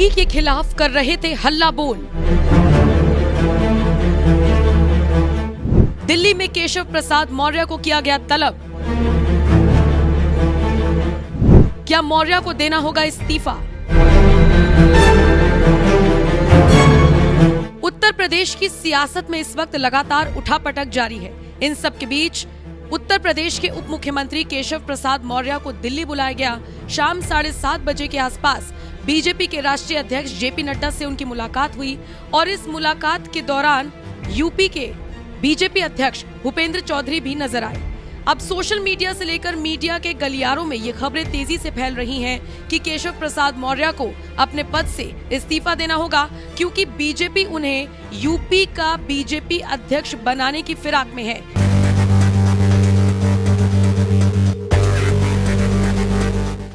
योगी के खिलाफ कर रहे थे हल्ला बोल। दिल्ली में केशव प्रसाद मौर्य को किया गया तलब। क्या मौर्य को देना होगा इस्तीफा? उत्तर प्रदेश की सियासत में इस वक्त लगातार उठापटक जारी है। इन सब के बीच उत्तर प्रदेश के उप मुख्यमंत्री केशव प्रसाद मौर्य को दिल्ली बुलाया गया। शाम 7:30 बजे के आसपास बीजेपी के राष्ट्रीय अध्यक्ष जेपी नड्डा से उनकी मुलाकात हुई और इस मुलाकात के दौरान यूपी के बीजेपी अध्यक्ष भूपेंद्र चौधरी भी नजर आए। अब सोशल मीडिया से लेकर मीडिया के गलियारों में ये खबरें तेजी से फैल रही हैं कि केशव प्रसाद मौर्य को अपने पद से इस्तीफा देना होगा, क्योंकि बीजेपी उन्हें यूपी का बीजेपी अध्यक्ष बनाने की फिराक में है।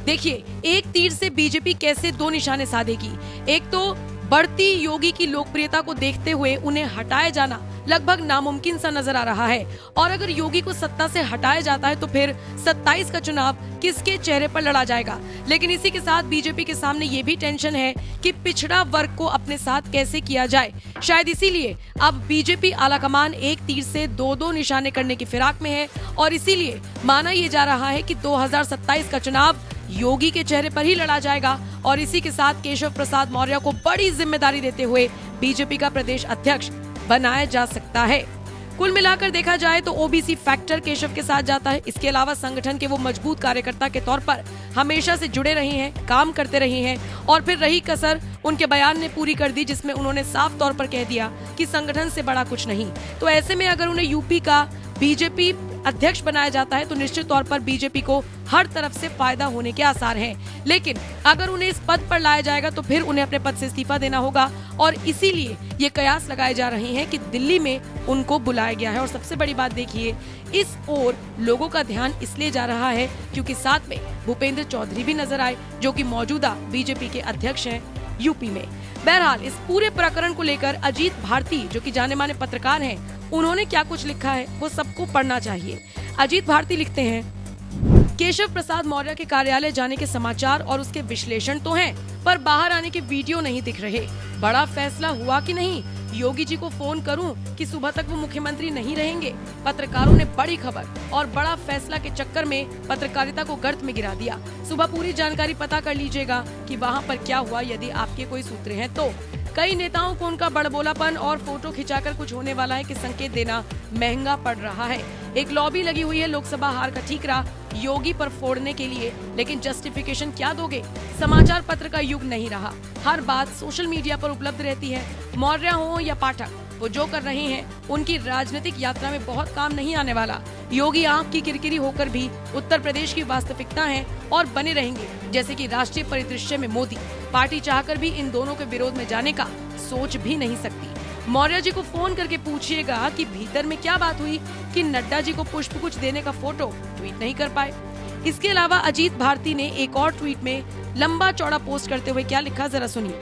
देखिए, एक तीर से बीजेपी कैसे दो निशाने साधेगी। एक तो बढ़ती योगी की लोकप्रियता को देखते हुए उन्हें हटाया जाना लगभग नामुमकिन सा नजर आ रहा है, और अगर योगी को सत्ता से हटाया जाता है तो फिर 27 का चुनाव किसके चेहरे पर लड़ा जाएगा। लेकिन इसी के साथ बीजेपी के सामने ये भी टेंशन है कि पिछड़ा वर्ग को अपने साथ कैसे किया जाए। शायद इसीलिए अब बीजेपी आलाकमान एक तीर से दो निशाने करने की फिराक में है, और इसीलिए माना यह जा रहा है कि 2027 का चुनाव योगी के चेहरे पर ही लड़ा जाएगा। और इसी के साथ केशव प्रसाद मौर्य को बड़ी जिम्मेदारी देते हुए बीजेपी का प्रदेश अध्यक्ष बनाया जा सकता है। कुल मिलाकर देखा जाए तो ओबीसी फैक्टर केशव के साथ जाता है। इसके अलावा संगठन के वो मजबूत कार्यकर्ता के तौर पर हमेशा से जुड़े रहे हैं, काम करते रहे हैं, और फिर रही कसर उनके बयान ने पूरी कर दी, जिसमें उन्होंने साफ तौर पर कह दिया कि संगठन से बड़ा कुछ नहीं। तो ऐसे में अगर उन्हें यूपी का बीजेपी अध्यक्ष बनाया जाता है तो निश्चित तौर पर बीजेपी को हर तरफ से फायदा होने के आसार हैं। लेकिन अगर उन्हें इस पद पर लाया जाएगा तो फिर उन्हें अपने पद से इस्तीफा देना होगा, और इसीलिए ये कयास लगाए जा रहे हैं कि दिल्ली में उनको बुलाया गया है। और सबसे बड़ी बात देखिए, इस ओर लोगों का ध्यान इसलिए जा रहा है क्योंकि साथ में भूपेंद्र चौधरी भी नजर आए, जो कि मौजूदा बीजेपी के अध्यक्ष हैं यूपी में। बहरहाल इस पूरे प्रकरण को लेकर अजीत भारती, जो कि जाने माने पत्रकार हैं, उन्होंने क्या कुछ लिखा है वो सबको पढ़ना चाहिए। अजीत भारती लिखते हैं, केशव प्रसाद मौर्य के कार्यालय जाने के समाचार और उसके विश्लेषण तो हैं, पर बाहर आने के वीडियो नहीं दिख रहे। बड़ा फैसला हुआ कि नहीं? योगी जी को फोन करूं कि सुबह तक वो मुख्यमंत्री नहीं रहेंगे? पत्रकारों ने बड़ी खबर और बड़ा फैसला के चक्कर में पत्रकारिता को गर्त में गिरा दिया। सुबह पूरी जानकारी पता कर लीजिएगा कि वहाँ पर क्या हुआ, यदि आपके कोई सूत्र हैं तो। कई नेताओं को उनका बड़बोलापन और फोटो खिंचाकर कुछ होने वाला है कि संकेत देना महंगा पड़ रहा है। एक लॉबी लगी हुई है लोकसभा हार का ठीकरा योगी पर फोड़ने के लिए, लेकिन जस्टिफिकेशन क्या दोगे? समाचार पत्र का युग नहीं रहा, हर बात सोशल मीडिया पर उपलब्ध रहती है। मौर्य हो या पाठक, वो जो कर रहे हैं उनकी राजनीतिक यात्रा में बहुत काम नहीं आने वाला। योगी आंख की किरकिरी होकर भी उत्तर प्रदेश की वास्तविकता हैं और बने रहेंगे, जैसे कि राष्ट्रीय परिदृश्य में मोदी। पार्टी चाहकर भी इन दोनों के विरोध में जाने का सोच भी नहीं सकती। मौर्य जी को फोन करके पूछिएगा कि भीतर में क्या बात हुई कि नड्डा जी को पुष्प कुछ देने का फोटो ट्वीट नहीं कर पाए। इसके अलावा अजीत भारती ने एक और ट्वीट में लंबा चौड़ा पोस्ट करते हुए क्या लिखा, जरा सुनिए।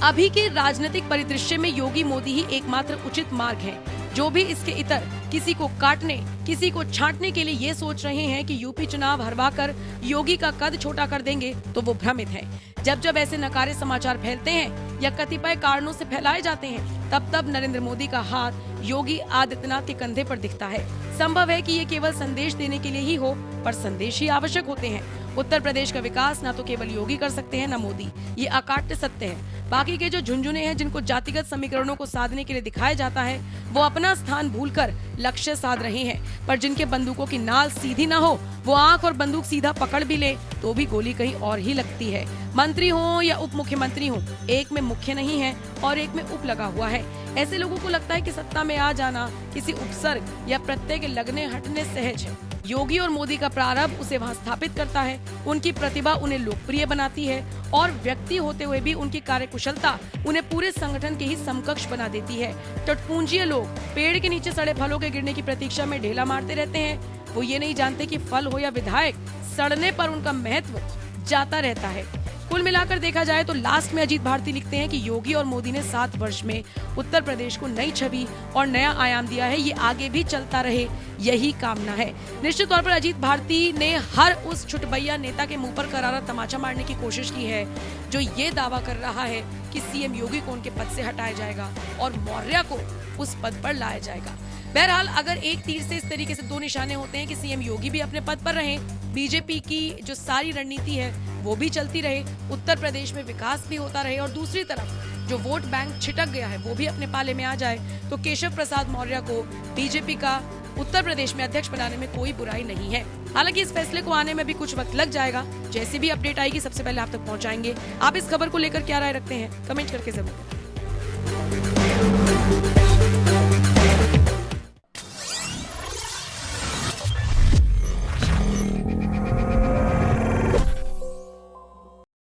अभी के राजनीतिक परिदृश्य में योगी मोदी ही एकमात्र उचित मार्ग है। जो भी इसके इतर किसी को काटने, किसी को छांटने के लिए ये सोच रहे हैं कि यूपी चुनाव हरवाकर योगी का कद छोटा कर देंगे तो वो भ्रमित है। जब जब ऐसे नकारे समाचार फैलते हैं या कतिपय कारणों से फैलाए जाते हैं, तब तब नरेंद्र मोदी का हाथ योगी आदित्यनाथ के कंधे पर दिखता है। संभव है कि ये केवल संदेश देने के लिए ही हो, पर संदेश ही आवश्यक होते हैं। उत्तर प्रदेश का विकास ना तो केवल योगी कर सकते हैं, ना मोदी, ये अकाट्य सत्य है। बाकी के जो झुंझुने हैं, जिनको जातिगत समीकरणों को साधने के लिए दिखाया जाता है, वो अपना स्थान भूलकर लक्ष्य साध रहे हैं। पर जिनके बंदूकों की नाल सीधी ना हो, वो आंख और बंदूक सीधा पकड़ भी ले तो भी गोली कहीं और ही लगती है। मंत्री हो या उप मुख्यमंत्री हो, एक में मुख्य नहीं है और एक में उप लगा हुआ है। ऐसे लोगों को लगता है कि सत्ता में आ जाना किसी उपसर्ग या प्रत्यय के लगने हटने सहज है। योगी और मोदी का प्रारंभ उसे वहां स्थापित करता है। उनकी प्रतिभा उन्हें लोकप्रिय बनाती है, और व्यक्ति होते हुए भी उनकी कार्यकुशलता उन्हें पूरे संगठन के ही समकक्ष बना देती है। टटपूंजिए लोग पेड़ के नीचे सड़े फलों के गिरने की प्रतीक्षा में ढेला मारते रहते हैं। वो ये नहीं जानते कि फल हो या विधायक, सड़ने पर उनका महत्व जाता रहता है। कुल मिलाकर देखा जाए तो लास्ट में अजीत भारती लिखते हैं कि योगी और मोदी ने 7 वर्ष में उत्तर प्रदेश को नई छवि और नया आयाम दिया है। ये आगे भी चलता रहे, यही कामना है। निश्चित तौर पर अजीत भारती ने हर उस छुटभैया नेता के मुंह पर करारा तमाचा मारने की कोशिश की है जो ये दावा कर रहा है कि सीएम योगी को उनके पद से हटाया जाएगा और मौर्य को उस पद पर लाया जाएगा। बहरहाल अगर एक तीर से इस तरीके से 2 निशाने होते हैं कि सीएम योगी भी अपने पद पर रहें, बीजेपी की जो सारी रणनीति है वो भी चलती रहे, उत्तर प्रदेश में विकास भी होता रहे और दूसरी तरफ जो वोट बैंक छिटक गया है वो भी अपने पाले में आ जाए, तो केशव प्रसाद मौर्य को बीजेपी का उत्तर प्रदेश में अध्यक्ष बनाने में कोई बुराई नहीं है। हालांकि इस फैसले को आने में भी कुछ वक्त लग जाएगा। जैसे भी अपडेट आएगी सबसे पहले आप तक पहुंचाएंगे। आप इस खबर को लेकर क्या राय रखते हैं, कमेंट करके जरूर।